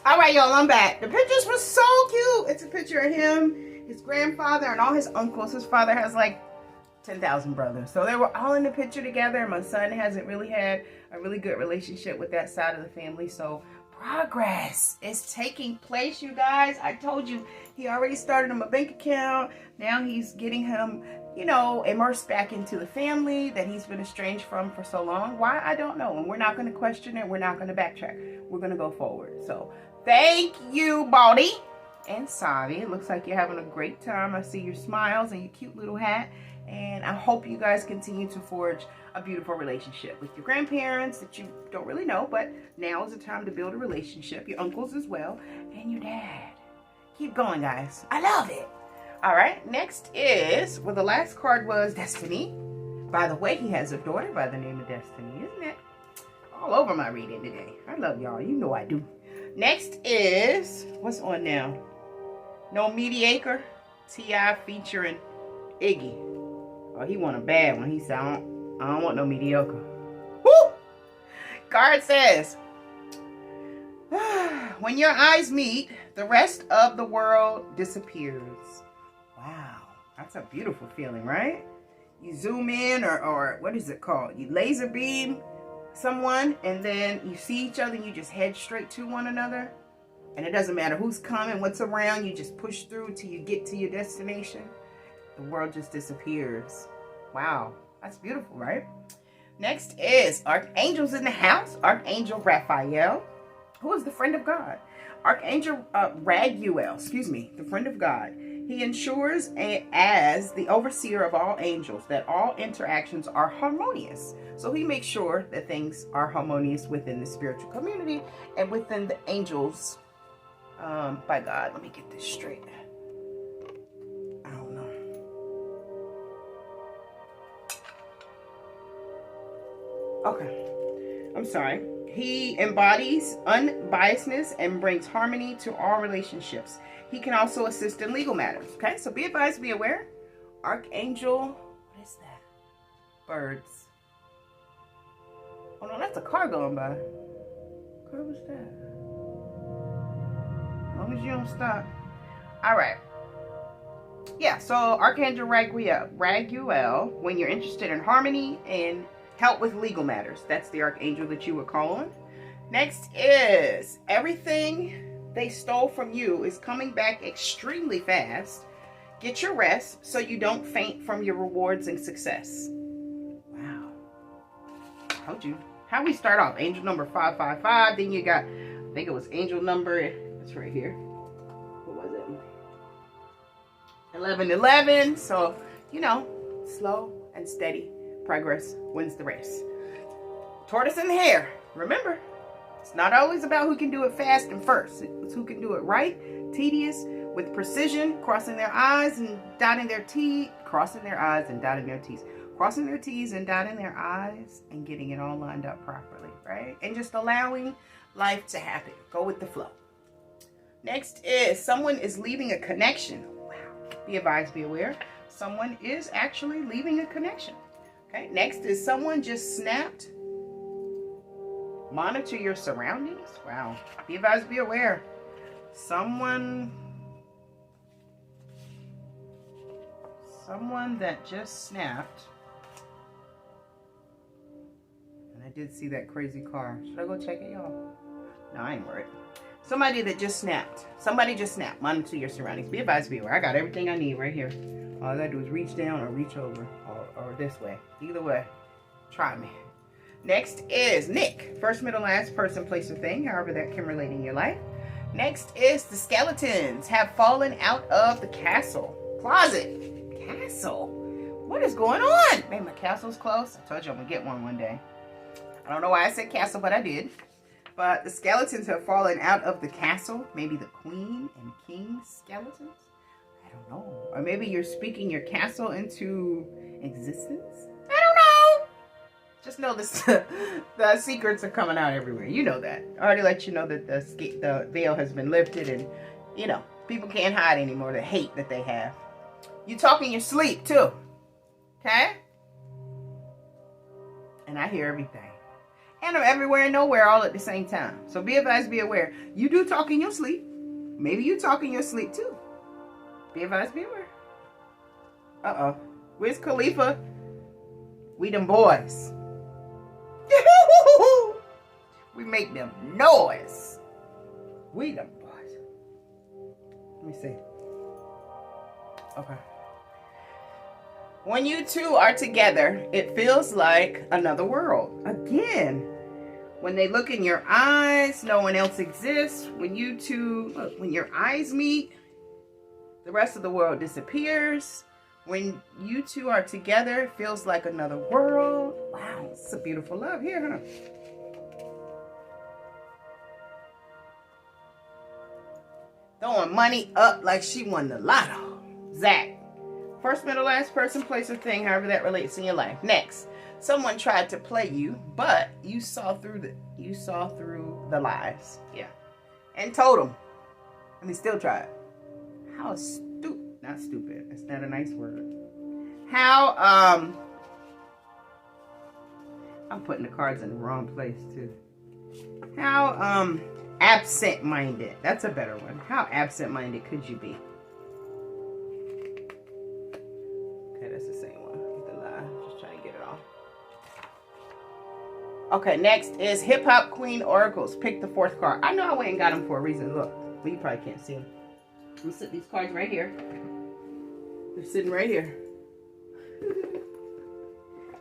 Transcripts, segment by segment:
All right, y'all, I'm back. The pictures were so cute. It's a picture of him, his grandfather, and all his uncles. His father has like 10,000 brothers. So they were all in the picture together. My son hasn't really had a really good relationship with that side of the family. So progress is taking place, you guys. I told you, he already started him a bank account. Now he's getting him, you know, immersed back into the family that he's been estranged from for so long. Why? I don't know. And we're not going to question it. We're not going to backtrack. We're going to go forward. So thank you, Baldy and Savi. It looks like you're having a great time. I see your smiles and your cute little hat. And I hope you guys continue to forge a beautiful relationship with your grandparents that you don't really know, but now is the time to build a relationship. Your uncles as well, and your dad. Keep going, guys. I love it. All right, next is, well, the last card was Destiny. By the way, he has a daughter by the name of Destiny, isn't it? All over my reading today. I love y'all. You know I do. Next is, what's on now? No Mediocre. T.I. featuring Iggy. Oh, he want a bad one. He said, I don't want no mediocre. Woo! Card says, when your eyes meet, the rest of the world disappears. Wow. That's a beautiful feeling, right? You zoom in or what is it called? You laser beam someone and then you see each other and you just head straight to one another. And it doesn't matter who's coming, what's around. You just push through till you get to your destination. The world just disappears. Wow, that's beautiful, right? Next is Archangels in the house. Archangel Raphael, who is the friend of God. Archangel Raguel, the friend of God. He ensures as the overseer of all angels that all interactions are harmonious. So he makes sure that things are harmonious within the spiritual community and within the angels by God. Let me get this straight. Okay, I'm sorry. He embodies unbiasedness and brings harmony to all relationships. He can also assist in legal matters. Okay, so be advised, be aware. Archangel, what is that? Birds. Oh no, that's a car going by. What car was that? As long as you don't stop. All right. Yeah, so Archangel Raguel, when you're interested in harmony and help with legal matters. That's the archangel that you would call on. Next is everything they stole from you is coming back extremely fast. Get your rest so you don't faint from your rewards and success. Wow. Told you. How we start off? Angel number 555. Then you got, I think it was angel number, it's right here. What was it? 1111. So, you know, slow and steady. Progress wins the race. Tortoise in the hare. Remember, it's not always about who can do it fast and first. It's who can do it right, tedious, with precision, crossing their I's and dotting their T's, crossing their I's and dotting their T's, crossing their T's and dotting their I's and getting it all lined up properly, right? And just allowing life to happen. Go with the flow. Next is someone is leaving a connection. Wow. Be advised, be aware. Someone is actually leaving a connection. Okay, next is someone just snapped. Monitor your surroundings. Wow. Be advised, be aware. Someone that just snapped. And I did see that crazy car. Should I go check it, y'all? No, I ain't worried. Somebody that just snapped. Somebody just snapped. Monitor your surroundings. Be advised, be aware. I got everything I need right here. All I gotta do is reach down or reach over or this way. Either way, try me. Next is Nick. First, middle, last, person, place, or thing. However that can relate in your life. Next is the skeletons have fallen out of the castle. Closet. Castle. What is going on? Man, my castle's close. I told you I'm gonna get one day. I don't know why I said castle, but I did. But the skeletons have fallen out of the castle. Maybe the queen and king skeletons. I don't know. Or maybe you're speaking your castle into existence. I don't know. Just know this, the secrets are coming out everywhere. You know that. I already let you know that the veil has been lifted and, you know, people can't hide anymore the hate that they have. You talk in your sleep too. Okay? And I hear everything. And I'm everywhere and nowhere all at the same time. So be advised, be aware. You do talk in your sleep. Maybe you talk in your sleep too. Be advised, be aware. Uh-oh. Where's Khalifa? We them boys. We make them noise. We them boys. Let me see. Okay. When you two are together, it feels like another world. Again, when they look in your eyes, no one else exists. When you two, look, when your eyes meet, the rest of the world disappears. When you two are together, it feels like another world. Wow, it's a beautiful love here, huh? Throwing money up like she won the lotto. Zach. First, middle, last person, place, or thing, however that relates in your life. Next, someone tried to play you, but you saw through the lies. Yeah. And told them. And they still tried. How stupid. Not stupid. That's not a nice word. How, I'm putting the cards in the wrong place, too. How, absent-minded. That's a better one. How absent-minded could you be? Okay, that's the same one. The lie. Just trying to get it off. Okay, next is Hip Hop Queen Oracles. Pick the fourth card. I know I went and got them for a reason. Look, but you probably can't see them. I'm gonna set these cards right here. They're sitting right here.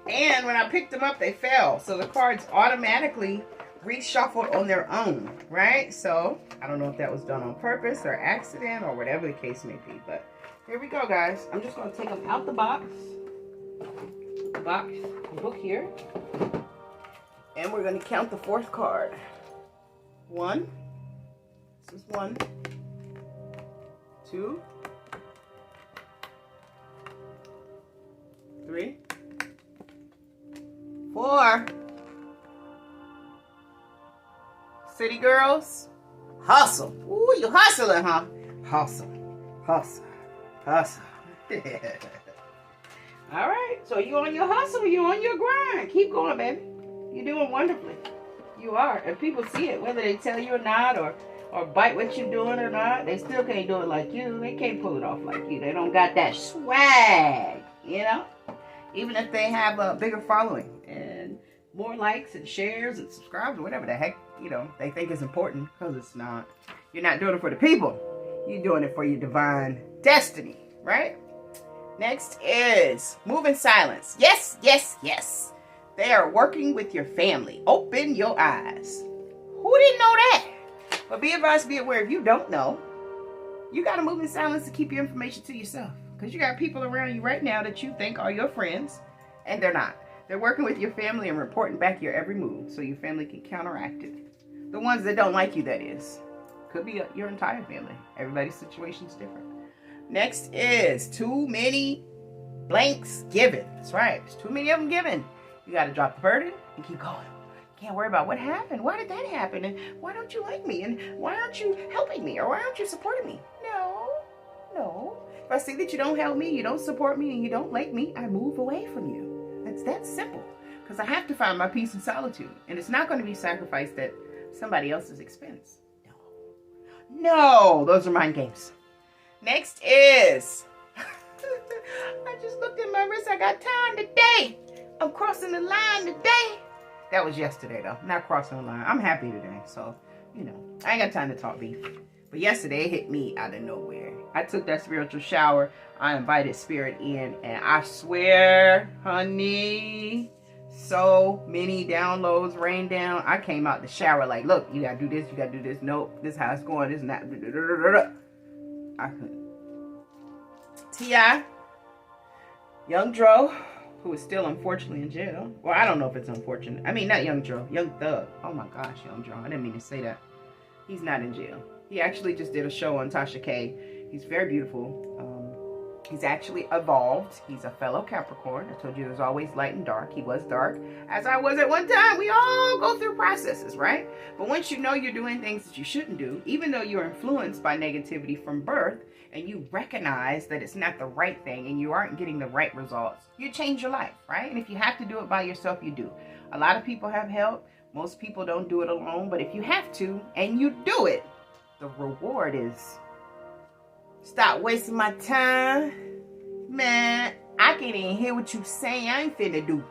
And when I picked them up, they fell. So the cards automatically reshuffled on their own, right? So I don't know if that was done on purpose or accident or whatever the case may be. But here we go, guys. I'm just going to take them out the box. Book here. And we're going to count the fourth card. 1. This is 1. 2. 3. 4. City girls, hustle. Ooh, you hustling, huh? Hustle. All right, so you on your hustle, you on your grind. Keep going, baby. You're doing wonderfully. You are, and people see it, whether they tell you or not, or bite what you're doing or not. They still can't do it like you. They can't pull it off like you. They don't got that swag, you know. Even if they have a bigger following and more likes and shares and subscribes or whatever the heck, you know, they think is important, because it's not. You're not doing it for the people. You're doing it for your divine destiny, right? Next is move in silence. Yes, yes, yes. They are working with your family. Open your eyes. Who didn't know that? But be advised, be aware, if you don't know, you got to move in silence to keep your information to yourself. Because you got people around you right now that you think are your friends, and they're not. They're working with your family and reporting back your every move so your family can counteract it. The ones that don't like you, that is. Could be your entire family. Everybody's situation is different. Next is too many blanks given. That's right. There's too many of them given. You got to drop the burden and keep going. Can't worry about what happened. Why did that happen? And why don't you like me? And why aren't you helping me? Or why aren't you supporting me? No. If I see that you don't help me, you don't support me, and you don't like me, I move away from you. It's that simple. Because I have to find my peace and solitude. And it's not going to be sacrificed at somebody else's expense. No, those are mind games. Next is, I just looked at my wrist. I got time today. I'm crossing the line today. That was yesterday, though. Not crossing the line. I'm happy today. So, you know, I ain't got time to talk beef. But yesterday, it hit me out of nowhere. I took that spiritual shower. I invited spirit in. And I swear, honey, so many downloads rained down. I came out the shower like, look, you got to do this. You got to do this. Nope. This is how it's going. This is not. I couldn't. T.I. Young Dro, who is still unfortunately in jail. Well, I don't know if it's unfortunate. I mean, not Young Dro. Young Thug. Oh, my gosh, Young Dro. I didn't mean to say that. He's not in jail. He actually just did a show on Tasha K. He's very beautiful. He's actually evolved. He's a fellow Capricorn. I told you there's always light and dark. He was dark, as I was at one time. We all go through processes, right? But once you know you're doing things that you shouldn't do, even though you're influenced by negativity from birth, and you recognize that it's not the right thing and you aren't getting the right results, you change your life, right? And if you have to do it by yourself, you do. A lot of people have help, Most people don't do it alone, but if you have to and you do it, the reward is, stop wasting my time. Man, I can't even hear what you saying. I ain't finna do.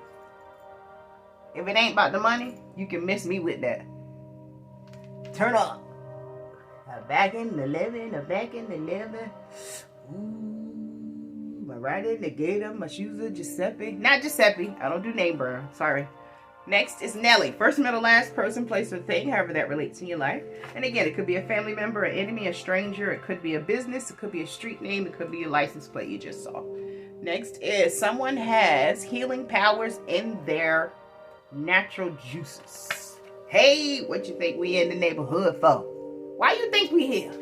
If it ain't about the money, you can miss me with that. Turn up. I'm back in the living, I'm back in the living. Ooh, my right in the gator, my shoes are Giuseppe. Not Giuseppe, I don't do name brand, sorry. Next is Nelly. First, middle, last, person, place, or thing, however that relates in your life. And again, it could be a family member, an enemy, a stranger. It could be a business. It could be a street name. It could be a license plate you just saw. Next is someone has healing powers in their natural juices. Hey, what you think we in the neighborhood for? Why you think we here?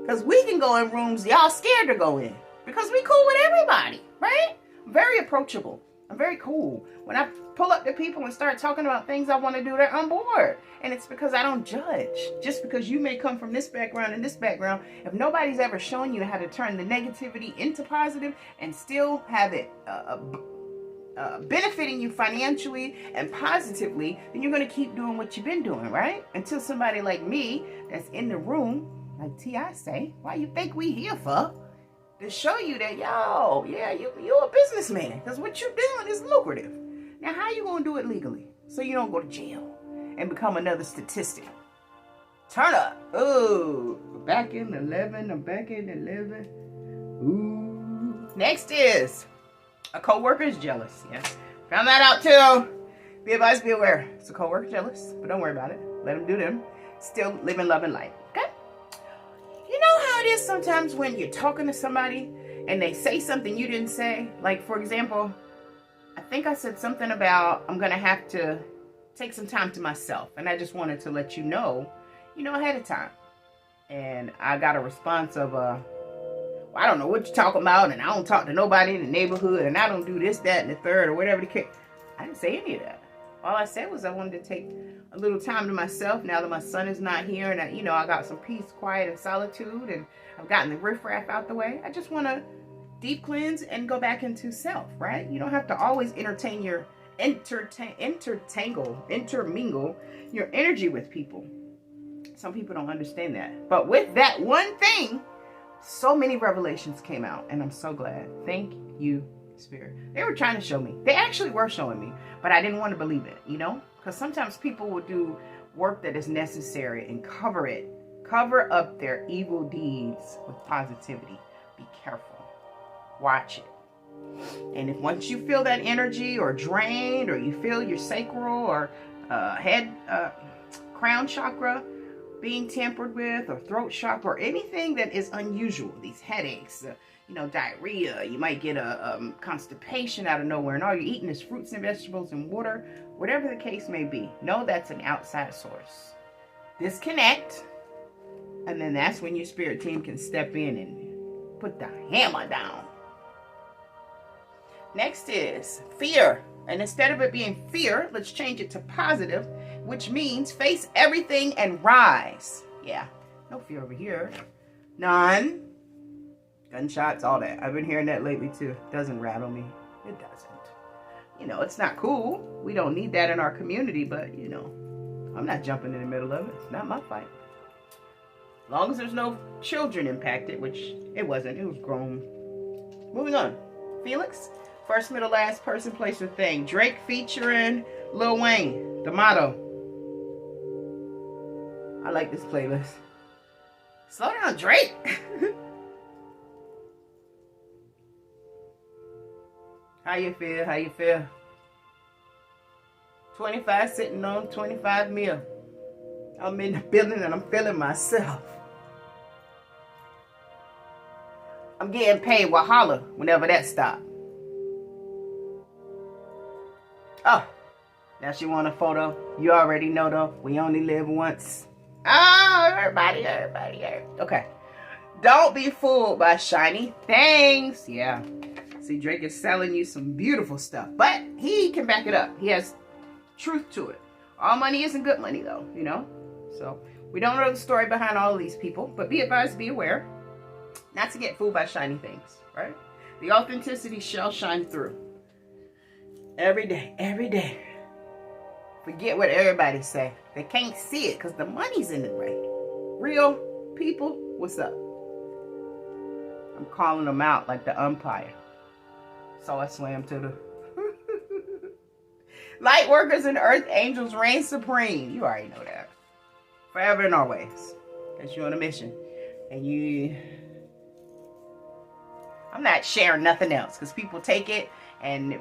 Because we can go in rooms y'all scared to go in. Because we cool with everybody, right? I'm very approachable. I'm very cool. When I pull up to people and start talking about things I want to do, they're on board. And it's because I don't judge. Just because you may come from this background and this background, if nobody's ever shown you how to turn the negativity into positive and still have it benefiting you financially and positively, then you're going to keep doing what you've been doing, right? Until somebody like me that's in the room, like T.I. say, why you think we here for? To show you that, yo, yeah, you're a businessman. Because what you're doing is lucrative. Now, how you going to do it legally? So you don't go to jail and become another statistic. Turn up. Ooh, back in the 11. I'm back in the 11. Ooh. Next is a co-worker is jealous. Yeah, found that out too. Be advised, be aware. It's a co-worker jealous, but don't worry about it. Let them do them. Still living, loving life. Okay? You know how it is sometimes when you're talking to somebody and they say something you didn't say? Like, for example, I think I said something about I'm going to have to take some time to myself. And I just wanted to let you know ahead of time. And I got a response of, I don't know what you're talking about, and I don't talk to nobody in the neighborhood, and I don't do this, that, and the third, or whatever the case. I didn't say any of that. All I said was I wanted to take a little time to myself now that my son is not here, and I got some peace, quiet, and solitude, and I've gotten the riffraff out the way. I just want to deep cleanse and go back into self, right? You don't have to always intermingle your energy with people. Some people don't understand that. But with that one thing, so many revelations came out, and I'm so glad. Thank you, Spirit. They were trying to show me. They actually were showing me, but I didn't want to believe it, because sometimes people will do work that is necessary and cover up their evil deeds with positivity. Be careful. Watch it. And if once you feel that energy or drained, or you feel your sacral or head crown chakra being tampered with, or throat chakra, or anything that is unusual, these headaches, diarrhea, you might get a constipation out of nowhere, and all you're eating is fruits and vegetables and water, whatever the case may be, know that's an outside source. Disconnect, and then that's when your spirit team can step in and put the hammer down. Next is fear. And instead of it being fear, let's change it to positive, which means face everything and rise. Yeah, no fear over here. None. Gunshots, all that. I've been hearing that lately too. Doesn't rattle me. It doesn't. It's not cool. We don't need that in our community, but, I'm not jumping in the middle of it. It's not my fight. As long as there's no children impacted, which it wasn't. It was grown. Moving on. Felix. First, middle, last, person, place, or thing. Drake featuring Lil Wayne. The motto. I like this playlist. Slow down, Drake. How you feel? How you feel? 25 sitting on 25 mil. I'm in the building and I'm feeling myself. I'm getting paid. Well, holla whenever that stops. Oh, now she want a photo. You already know though, we only live once. Oh, everybody. Okay. Don't be fooled by shiny things. Yeah. See, Drake is selling you some beautiful stuff, but he can back it up. He has truth to it. All money isn't good money though, So we don't know the story behind all of these people, but be advised, be aware not to get fooled by shiny things, right? The authenticity shall shine through. Every day. Forget what everybody say. They can't see it because the money's in the way. Real people, what's up? I'm calling them out like the umpire. So I swam to the light workers and earth angels reign supreme. You already know that. Forever and always. Because you're on a mission. And I'm not sharing nothing else because people take it. And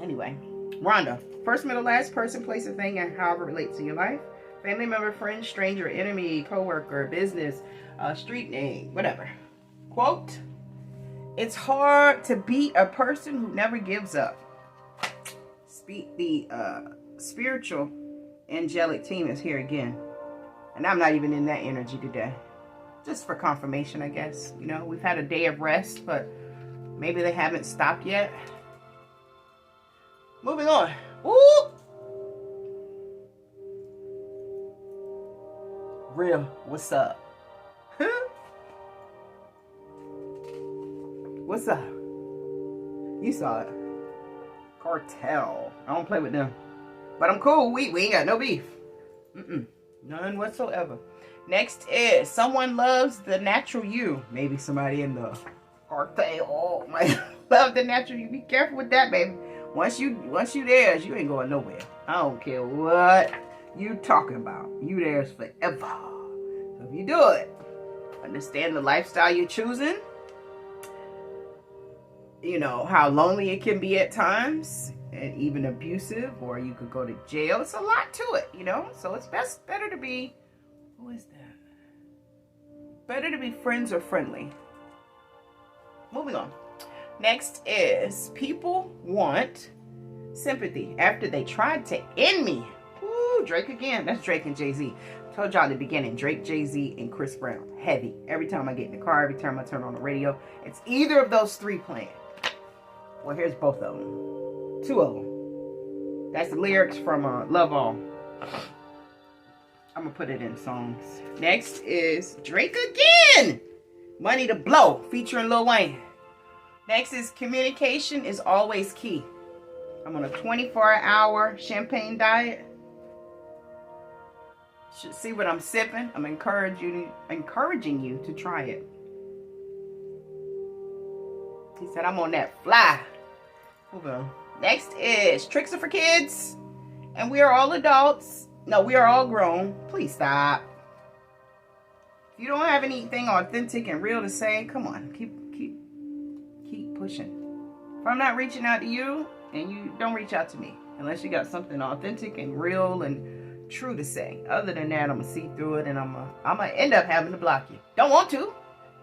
anyway, Rhonda. First, middle, last, person, place, or thing, and however it relates to your life. Family member, friend, stranger, enemy, co-worker, business, street name, whatever. Quote, it's hard to be a person who never gives up. Speak the spiritual angelic team is here again. And I'm not even in that energy today. Just for confirmation, I guess. You know, we've had a day of rest, but maybe they haven't stopped yet. Moving on. Woo! Real, what's up? What's up? You saw it. Cartel. I don't play with them. But I'm cool. We ain't got no beef. None whatsoever. Next is someone loves the natural you. Maybe somebody in the cartel might love the natural you. Be careful with that, baby. Once you there, you ain't going nowhere. I don't care what you talking about. You there's forever. So if you do it, understand the lifestyle you're choosing. You know, how lonely it can be at times. And even abusive. Or you could go to jail. It's a lot to it, you know. So it's better to be... Who is that? Better to be friends or friendly. Moving on. Next is people want sympathy after they tried to end me. Woo, Drake again. That's Drake and Jay-Z. I told y'all in the beginning, Drake, Jay-Z, and Chris Brown. Heavy. Every time I get in the car, every time I turn on the radio, it's either of those three playing. Well, here's both of them. Two of them. That's the lyrics from Love All. I'm going to put it in songs. Next is Drake again. Money to Blow featuring Lil Wayne. Next is communication is always key. I'm on a 24-hour champagne diet. Should see what I'm sipping. I'm encouraging you to try it. He said I'm on that fly. Hold on. Next is tricks are for kids. And we are all adults. No, we are all grown. Please stop. If you don't have anything authentic and real to say, come on. Keep pushing. If I'm not reaching out to you, and you don't reach out to me. Unless you got something authentic and real and true to say. Other than that, I'm going to see through it and I'm going to end up having to block you. Don't want to.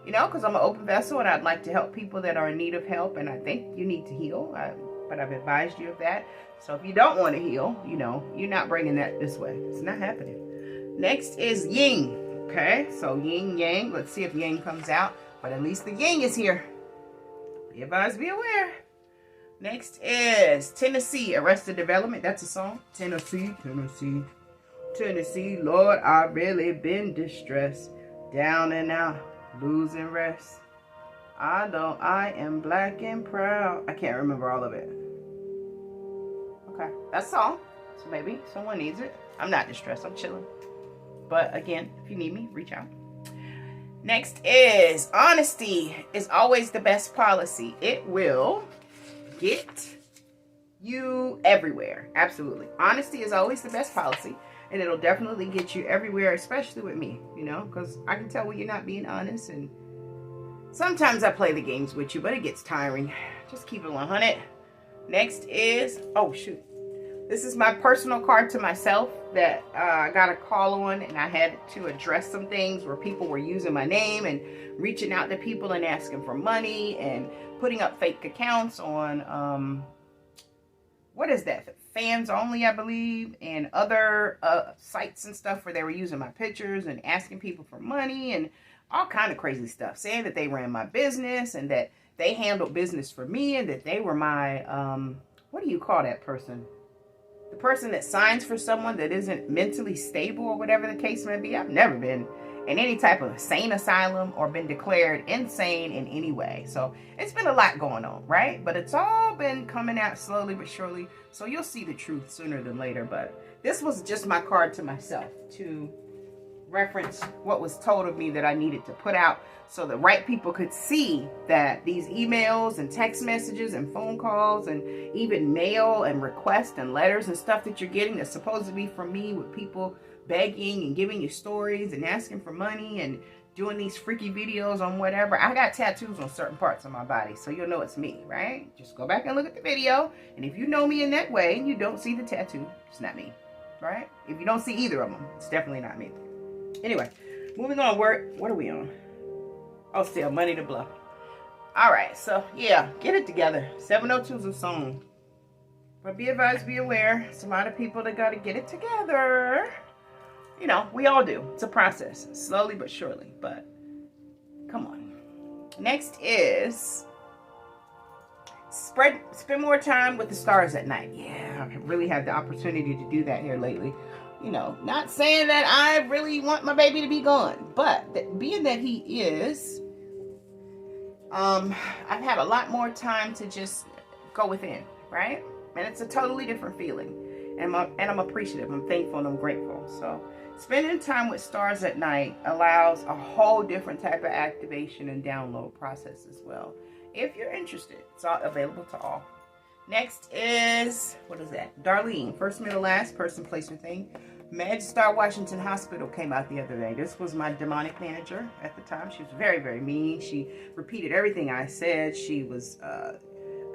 You know, because I'm an open vessel and I'd like to help people that are in need of help. And I think you need to heal. But I've advised you of that. So if you don't want to heal, you know, you're not bringing that this way. It's not happening. Next is yin. Okay, so yin, yang. Let's see if yang comes out. But at least the yang is here. Be advised, be aware. Next is Tennessee, Arrested Development. That's a song. Tennessee, Tennessee, Tennessee. Lord, I've really been distressed. Down and out, losing rest. I am black and proud. I can't remember all of it. Okay, that's all. So maybe someone needs it. I'm not distressed. I'm chilling. But again, if you need me, reach out. Next is honesty is always the best policy. It will get you everywhere. Absolutely. Honesty is always the best policy. And it'll definitely get you everywhere, especially with me, you know, because I can tell when you're not being honest. And sometimes I play the games with you, but it gets tiring. Just keep it 100. Next is, oh shoot. This is my personal card to myself that I got a call on, and I had to address some things where people were using my name and reaching out to people and asking for money and putting up fake accounts on, what is that? Fans Only, I believe, and other sites and stuff where they were using my pictures and asking people for money and all kind of crazy stuff, saying that they ran my business and that they handled business for me and that they were my, what do you call that person? The person that signs for someone that isn't mentally stable or whatever the case may be. I've never been in any type of insane asylum or been declared insane in any way. So it's been a lot going on, right? But it's all been coming out slowly but surely. So you'll see the truth sooner than later. But this was just my card to myself to reference what was told of me that I needed to put out so the right people could see that these emails and text messages and phone calls and even mail and requests and letters and stuff that you're getting that's supposed to be from me, with people begging and giving you stories and asking for money and doing these freaky videos on whatever. I got tattoos on certain parts of my body, so you'll know it's me, right? Just go back and look at the video, and if you know me in that way and you don't see the tattoo, it's not me, right? If you don't see either of them, it's definitely not me. Anyway, moving on. What are we on? Oh, still Money to Blow. All right, so yeah, get it together. 702 is a song. But be advised, be aware. It's a lot of people that got to get it together. You know, we all do. It's a process, slowly but surely. But come on. Next is spend more time with the stars at night. Yeah, I really had the opportunity to do that here lately. You know, not saying that I really want my baby to be gone, but being that he is, I've had a lot more time to just go within, right? And it's a totally different feeling. And I'm appreciative, I'm thankful, and I'm grateful. So spending time with stars at night allows a whole different type of activation and download process as well. If you're interested, it's all available to all. Next is, what is that? Darlene, first, middle, last, person, place, or thing. MedStar Washington Hospital came out the other day. This was my demonic manager at the time. She was very, very mean. She repeated everything I said. She was, I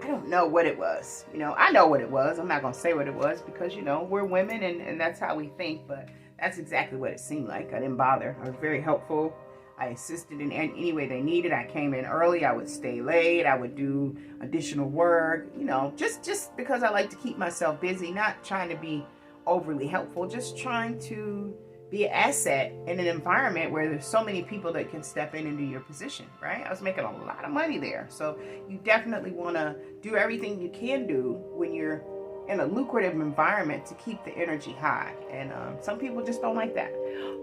don't know what it was. You know, I know what it was. I'm not going to say what it was because, you know, we're women and that's how we think. But that's exactly what it seemed like. I didn't bother. I was very helpful. I assisted in any way they needed. I came in early. I would stay late. I would do additional work, you know, just because I like to keep myself busy, not trying to be overly helpful, just trying to be an asset in an environment where there's so many people that can step in and do your position, right? I was making a lot of money there. So you definitely want to do everything you can do when you're in a lucrative environment to keep the energy high. And some people just don't like that.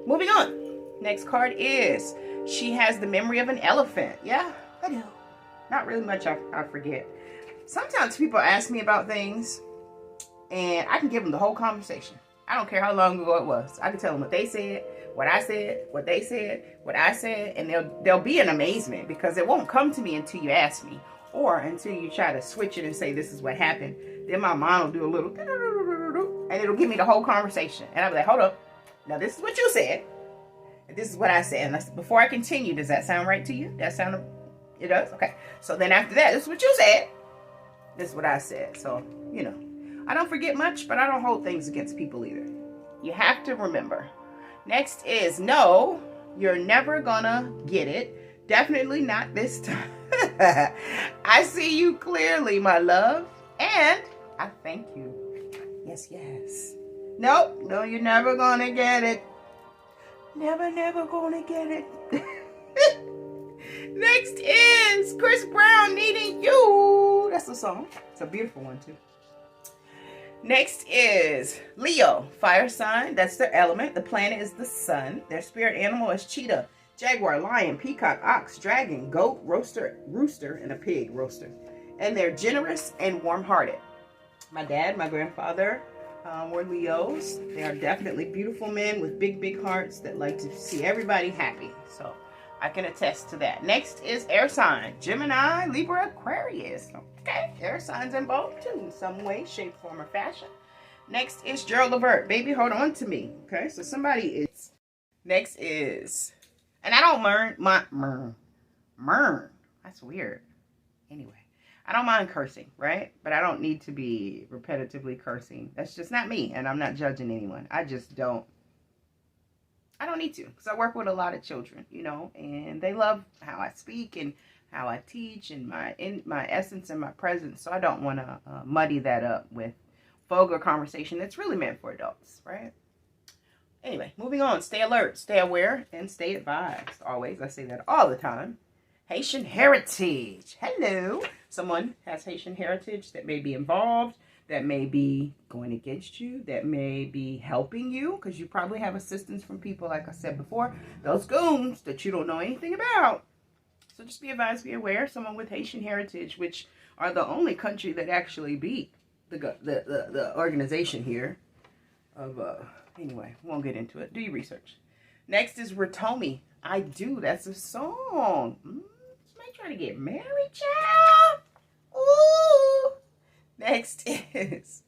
Moving on. Next card is, she has the memory of an elephant. Yeah, I do. Not really much I forget. Sometimes people ask me about things and I can give them the whole conversation. I don't care how long ago it was. I can tell them what they said, what I said, what they said, what I said, and they'll be in amazement because it won't come to me until you ask me or until you try to switch it and say this is what happened. Then my mind will do a little and it'll give me the whole conversation. And I'll be like, hold up. Now this is what you said. And this is what I said. And before I continue, does that sound right to you? It does? Okay. So then after that, this is what you said. This is what I said. So, you know, I don't forget much, but I don't hold things against people either. You have to remember. Next is, no, you're never gonna get it. Definitely not this time. I see you clearly, my love. And I thank you. Yes, yes. Nope, no, you're never gonna get it. Never gonna get it. Next is Chris Brown, Needing You. That's the song. It's a beautiful one too. Next is Leo, fire sign. That's their element. The planet is the sun. Their spirit animal is cheetah, jaguar, lion, peacock, ox, dragon, goat, rooster, and a pig, roaster. And they're generous and warm-hearted. My dad, my grandfather were Leos. They are definitely beautiful men with big, big hearts that like to see everybody happy. So I can attest to that. Next is air sign. Gemini, Libra, Aquarius. Okay, air signs involved too in some way, shape, form, or fashion. Next is Gerald Levert. Baby, hold on to me. Okay, so somebody is. Next is, and I don't murn. That's weird. Anyway, I don't mind cursing, right? But I don't need to be repetitively cursing. That's just not me, and I'm not judging anyone. I don't need to, because I work with a lot of children, you know, and they love how I speak and how I teach and my essence and my presence. So I don't want to muddy that up with vulgar conversation that's really meant for adults, right? Anyway, moving on. Stay alert, stay aware, and stay advised. Always, I say that all the time. Haitian heritage. Hello. Someone has Haitian heritage that may be involved. that may be going against you, that may be helping you, because you probably have assistance from people, like I said before, those goons that you don't know anything about. So just be advised, be aware. Someone with Haitian heritage, which are the only country that actually beat the organization here. Anyway, won't get into it. Do your research. Next is Ratomi. I Do. That's a song. Somebody trying to get married, child. Ooh. Next is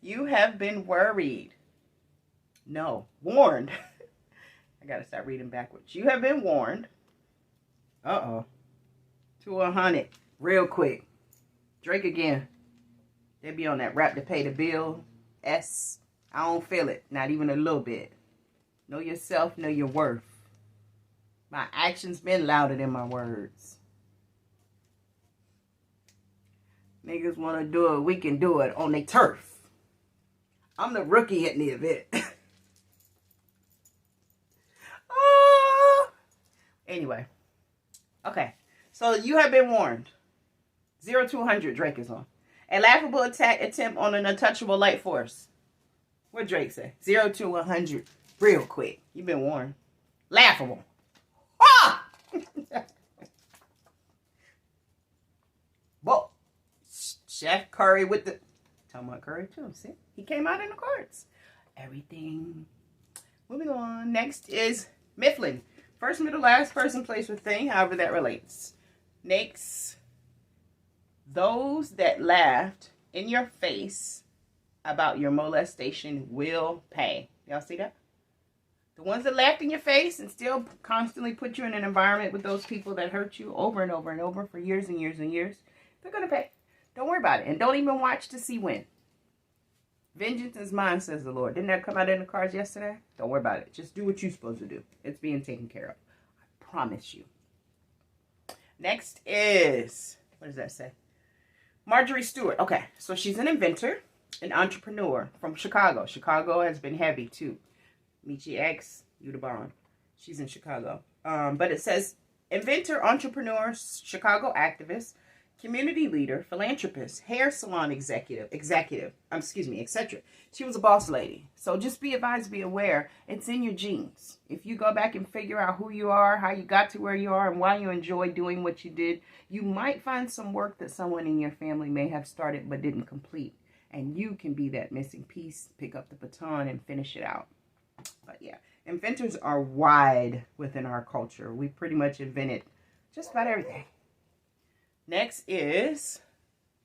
You Have Been Worried. No, warned. I gotta start reading backwards. You have been warned. Uh-oh. To 100. Real quick. Drake again. They be on that rap to pay the bill. I don't feel it. Not even a little bit. Know yourself, know your worth. My actions been louder than my words. Niggas want to do it, we can do it on their turf. I'm the rookie at the event. Anyway. Okay. So you have been warned. 0 to 100, Drake is on. A laughable attempt on an untouchable light force. What Drake say? 0 to 100. Real quick. You've been warned. Laughable. Ah! Whoa. Chef Curry with the... Talking about Curry too. See? He came out in the cards. Everything. Moving on. Next is Mifflin. First, middle, last, person, place, or thing. However that relates. Next. Those that laughed in your face about your molestation will pay. Y'all see that? The ones that laughed in your face and still constantly put you in an environment with those people that hurt you over and over and over for years and years and years, they're going to pay. Don't worry about it. And don't even watch to see when. Vengeance is mine, says the Lord. Didn't that come out in the cards yesterday? Don't worry about it. Just do what you're supposed to do. It's being taken care of. I promise you. Next is, what does that say? Marjorie Stewart. Okay, so she's an inventor, an entrepreneur from Chicago. Chicago has been heavy too. Michi X, Udabon. She's in Chicago. But it says inventor, entrepreneur, Chicago activist, community leader, philanthropist, hair salon executive, etc. She was a boss lady. So just be advised, be aware. It's in your genes. If you go back and figure out who you are, how you got to where you are, and why you enjoy doing what you did, you might find some work that someone in your family may have started but didn't complete. And you can be that missing piece, pick up the baton and finish it out. But yeah, inventors are wide within our culture. We pretty much invented just about everything. Next is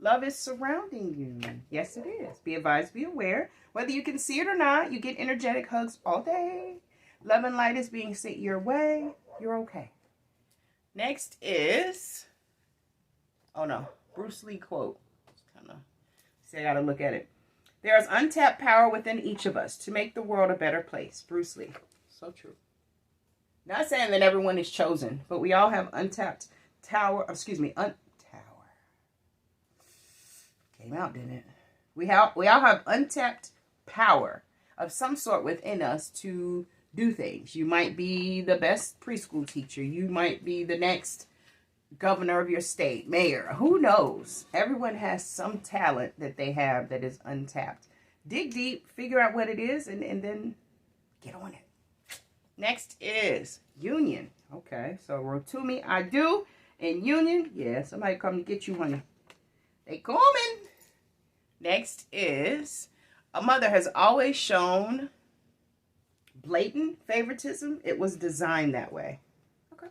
love is surrounding you. Yes, it is. Be advised, be aware. Whether you can see it or not, you get energetic hugs all day. Love and light is being sent your way. You're okay. Next is, oh no, Bruce Lee quote. See, I gotta look at it. There is untapped power within each of us to make the world a better place. Bruce Lee. So true. Not saying that everyone is chosen, but we all have untapped tower. Came out, didn't it? We all have untapped power of some sort within us to do things. You might be the best preschool teacher. You might be the next governor of your state, mayor. Who knows? Everyone has some talent that they have that is untapped. Dig deep, figure out what it is, and then get on it. Next is union. Okay, so Rotumi, I do. And union, yeah, somebody come to get you, honey. They coming. Next is a mother has always shown blatant favoritism. It was designed that way. Okay.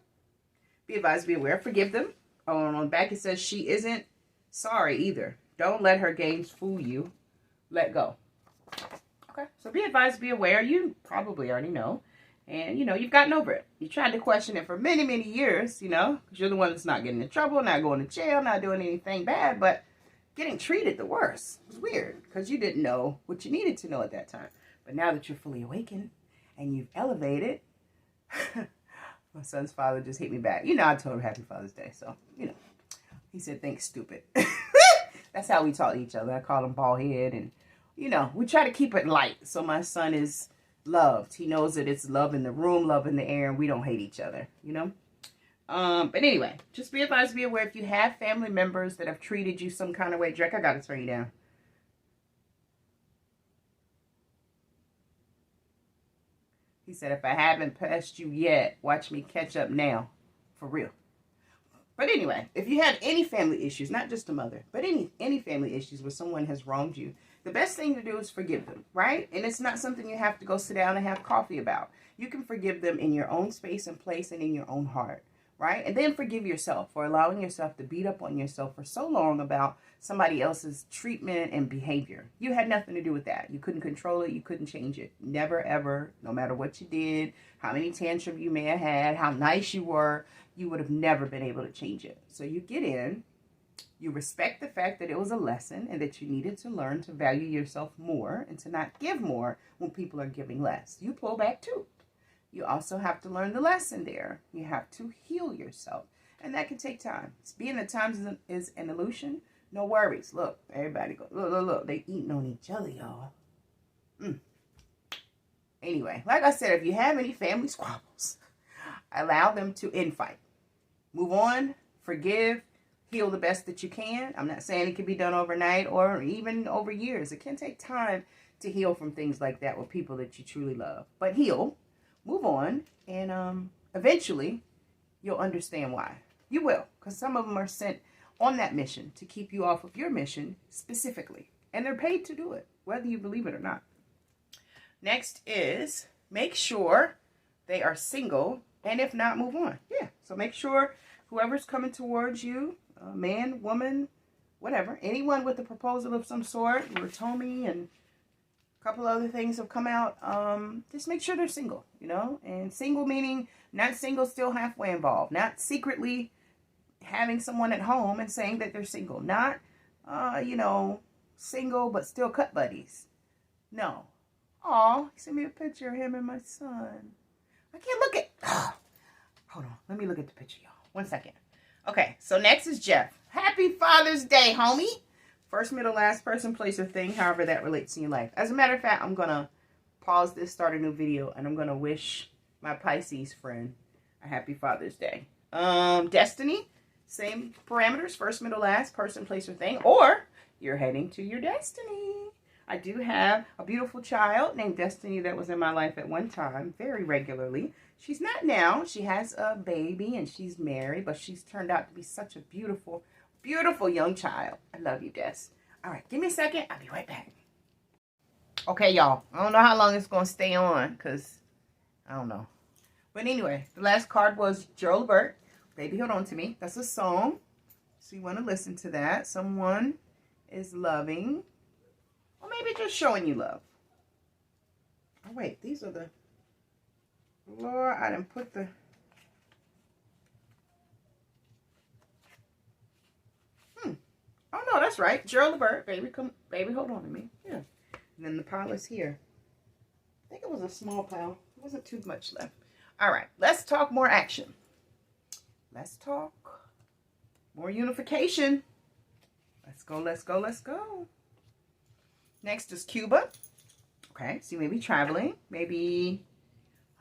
Be advised, be aware. Forgive them. Oh, and on the back it says she isn't sorry either. Don't let her games fool you. Let go. Okay. So be advised, be aware. You probably already know. And, you know, you've gotten over it. You tried to question it for many, many years, you know, because you're the one that's not getting in trouble, not going to jail, not doing anything bad, but getting treated the worst. It was weird because you didn't know what you needed to know at that time. But now that you're fully awakened and you've elevated, my son's father just hit me back. You know, I told him Happy Father's Day. So, you know, he said, thanks, stupid. That's how we talk to each other. I call him bald head. And, you know, we try to keep it light. So my son is loved. He knows that it's love in the room, love in the air, and we don't hate each other, you know? But anyway, just be advised, be aware if you have family members that have treated you some kind of way. Drake, I gotta turn you down. He said, if I haven't passed you yet, watch me catch up now. For real. But anyway, if you have any family issues, not just a mother, but any family issues where someone has wronged you, the best thing to do is forgive them, right? And it's not something you have to go sit down and have coffee about. You can forgive them in your own space and place and in your own heart, right? And then forgive yourself for allowing yourself to beat up on yourself for so long about somebody else's treatment and behavior. You had nothing to do with that. You couldn't control it. You couldn't change it. Never, ever, no matter what you did, how many tantrums you may have had, how nice you were, you would have never been able to change it. So you get in, you respect the fact that it was a lesson and that you needed to learn to value yourself more and to not give more when people are giving less. You pull back too. You also have to learn the lesson there. You have to heal yourself. And that can take time. Being at times is an illusion. No worries. Look, everybody go. Look. They eating on each other, y'all. Anyway, like I said, if you have any family squabbles, allow them to infight. Move on, forgive, heal the best that you can. I'm not saying it can be done overnight or even over years. It can take time to heal from things like that with people that you truly love. But heal, move on, and eventually you'll understand why. You will, because some of them are sent on that mission to keep you off of your mission specifically. And they're paid to do it, whether you believe it or not. Next is make sure they are single, and if not, move on. Yeah, so make sure whoever's coming towards you, man, woman, whatever, anyone with a proposal of some sort, Ratomi and a couple other things have come out, just make sure they're single, you know, and single meaning not single, still halfway involved, not secretly having someone at home and saying that they're single, not, single but still cut buddies. No. Aw, he sent me a picture of him and my son. I can't look at, hold on, let me look at the picture, y'all. 1 second. Okay, so next is Jeff. Happy Father's Day, homie. First, middle, last person, place, or thing, however that relates in your life. As a matter of fact, I'm going to pause this, start a new video, and I'm going to wish my Pisces friend a happy Father's Day. Destiny, same parameters, first, middle, last person, place, or thing, or you're heading to your destiny. I do have a beautiful child named Destiny that was in my life at one time, very regularly. She's not now. She has a baby and she's married, but she's turned out to be such a beautiful, beautiful young child. I love you, Des. All right, give me a second. I'll be right back. Okay, y'all. I don't know how long it's going to stay on because I don't know. But anyway, the last card was Gerald Burt. Baby, hold on to me. That's a song. So you want to listen to that. Someone is loving. Or maybe just showing you love. Oh, wait. These are the... Lord, I didn't put the... Oh, no, that's right. Gerald Burt. Baby, come... Baby, hold on to me. Yeah. And then the pile is here. I think it was a small pile. There wasn't too much left. All right. Let's talk more action. Let's talk more unification. Let's go, let's go, let's go. Next is Cuba. Okay, so maybe traveling. Maybe,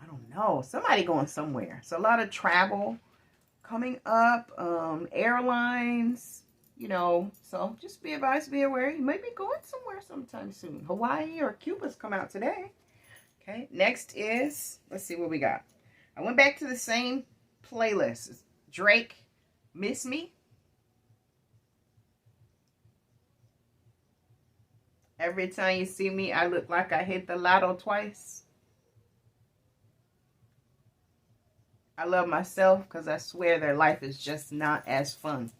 I don't know, somebody going somewhere. So a lot of travel coming up. Airlines, so just be advised, be aware. You might be going somewhere sometime soon. Hawaii or Cuba's come out today. Okay, next is, let's see what we got. I went back to the same playlist. It's Drake, Miss Me. Every time you see me, I look like I hit the lotto twice. I love myself because I swear their life is just not as fun.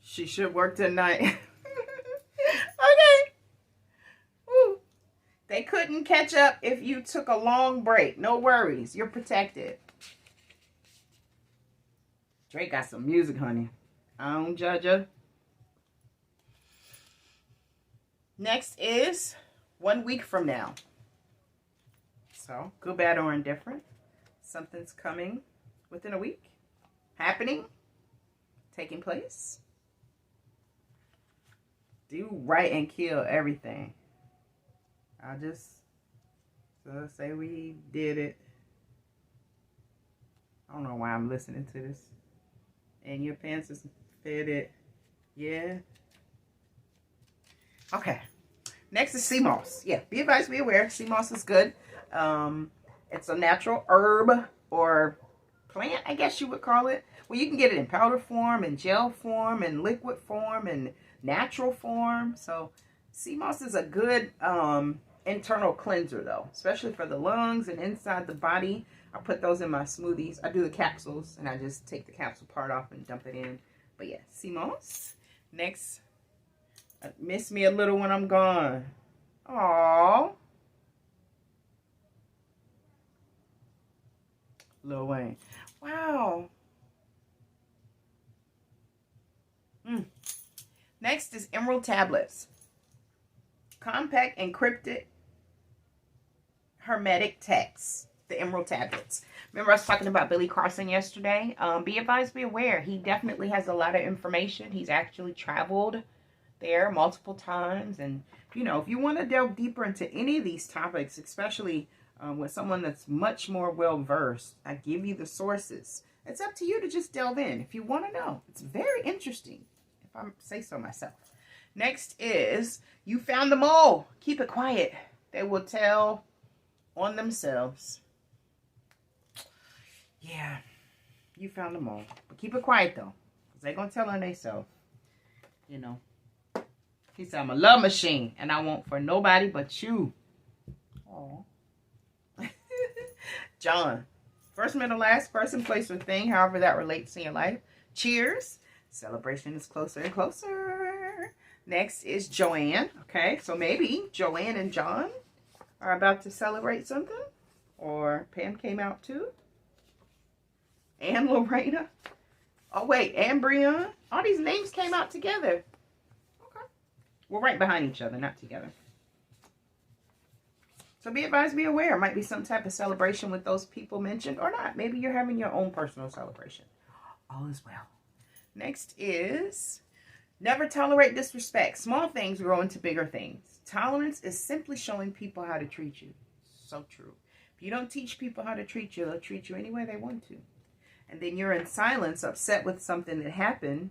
She should work tonight. Okay. Woo. They couldn't catch up if you took a long break. No worries. You're protected. Drake got some music, honey. I don't judge her. Next is 1 week from now. So, good, bad, or indifferent. Something's coming within a week. Happening. Taking place. Do right and kill everything. I'll just say we did it. I don't know why I'm listening to this. And your pants is fitted. Yeah. Okay. Next is sea moss. Yeah, be advised, be aware. Sea moss is good. It's a natural herb or plant, I guess you would call it. Well, you can get it in powder form, in gel form, in liquid form, and natural form. So sea moss is a good internal cleanser, though, especially for the lungs and inside the body. I put those in my smoothies. I do the capsules, and I just take the capsule part off and dump it in. But yeah, sea moss. Next, miss me a little when I'm gone. Aww. Lil Wayne. Wow. Next is emerald tablets. Compact encrypted hermetic text. The emerald tablets. Remember I was talking about Billy Carson yesterday? Be advised, be aware. He definitely has a lot of information. He's actually traveled there multiple times. And, you know, if you want to delve deeper into any of these topics, especially with someone that's much more well-versed, I give you the sources. It's up to you to just delve in if you want to know. It's very interesting, if I say so myself. Next is, you found the mole. Keep it quiet. They will tell on themselves. Yeah, you found them all. But keep it quiet, though. Because they're going to tell on themselves. You know. He said, I'm a love machine. And I won't for nobody but you. Aww. John. First, middle, last, person, place, or thing. However that relates in your life. Cheers. Celebration is closer and closer. Next is Joanne. Okay, so maybe Joanne and John are about to celebrate something. Or Pam came out too. And Lorena. Oh, wait. And Breon. All these names came out together. Okay. We're right behind each other, not together. So be advised, be aware. Might be some type of celebration with those people mentioned or not. Maybe you're having your own personal celebration. All is well. Next is, never tolerate disrespect. Small things grow into bigger things. Tolerance is simply showing people how to treat you. So true. If you don't teach people how to treat you, they'll treat you any way they want to. And then you're in silence, upset with something that happened,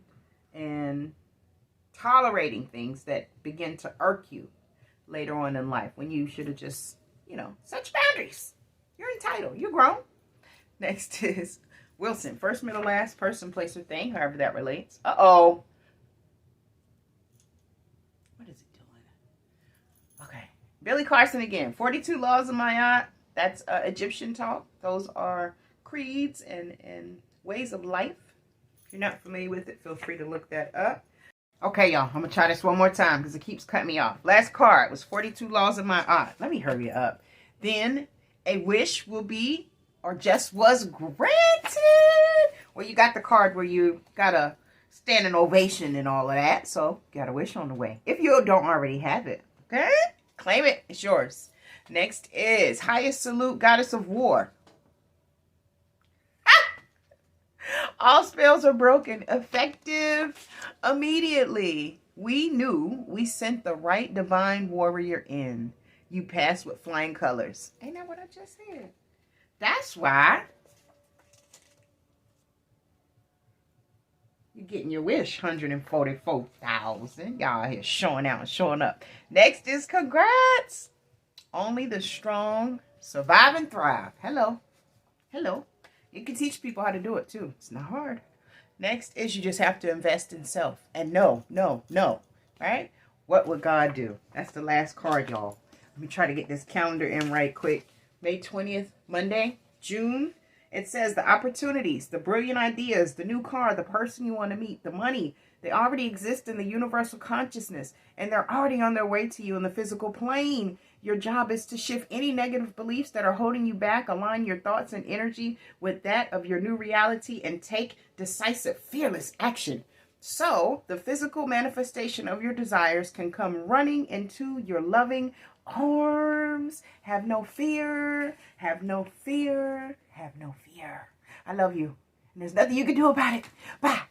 and tolerating things that begin to irk you later on in life when you should have just, you know, set your boundaries. You're entitled. You're grown. Next is Wilson. First, middle, last, person, place, or thing, however that relates. Uh-oh. What is it doing? Okay. Billy Carson again. 42 Laws of Ma'at. That's Egyptian talk. Those are creeds and ways of life. If you're not familiar with it, feel free to look that up. Okay, y'all. I'm going to try this one more time because it keeps cutting me off. Last card was 42 Laws of Ma'at. Let me hurry up. Then a wish will be or just was granted. Well, you got the card where you got a standing ovation and all of that. So, got a wish on the way. If you don't already have it. Okay? Claim it. It's yours. Next is highest salute, goddess of war. All spells are broken. Effective immediately. We knew we sent the right divine warrior in. You passed with flying colors. Ain't that what I just said? That's why you're getting your wish. 144,000. Y'all here showing out and showing up. Next is congrats. Only the strong survive and thrive. Hello. Hello. You can teach people how to do it too. It's not hard. Next is you just have to invest in self. And no. Right? What would God do? That's the last card, y'all. Let me try to get this calendar in right quick. May 20th, Monday, June. It says the opportunities, the brilliant ideas, the new car, the person you want to meet, the money. They already exist in the universal consciousness. And they're already on their way to you in the physical plane. Your job is to shift any negative beliefs that are holding you back, align your thoughts and energy with that of your new reality, and take decisive, fearless action. So the physical manifestation of your desires can come running into your loving arms. Have no fear. Have no fear. Have no fear. I love you. And there's nothing you can do about it. Bye.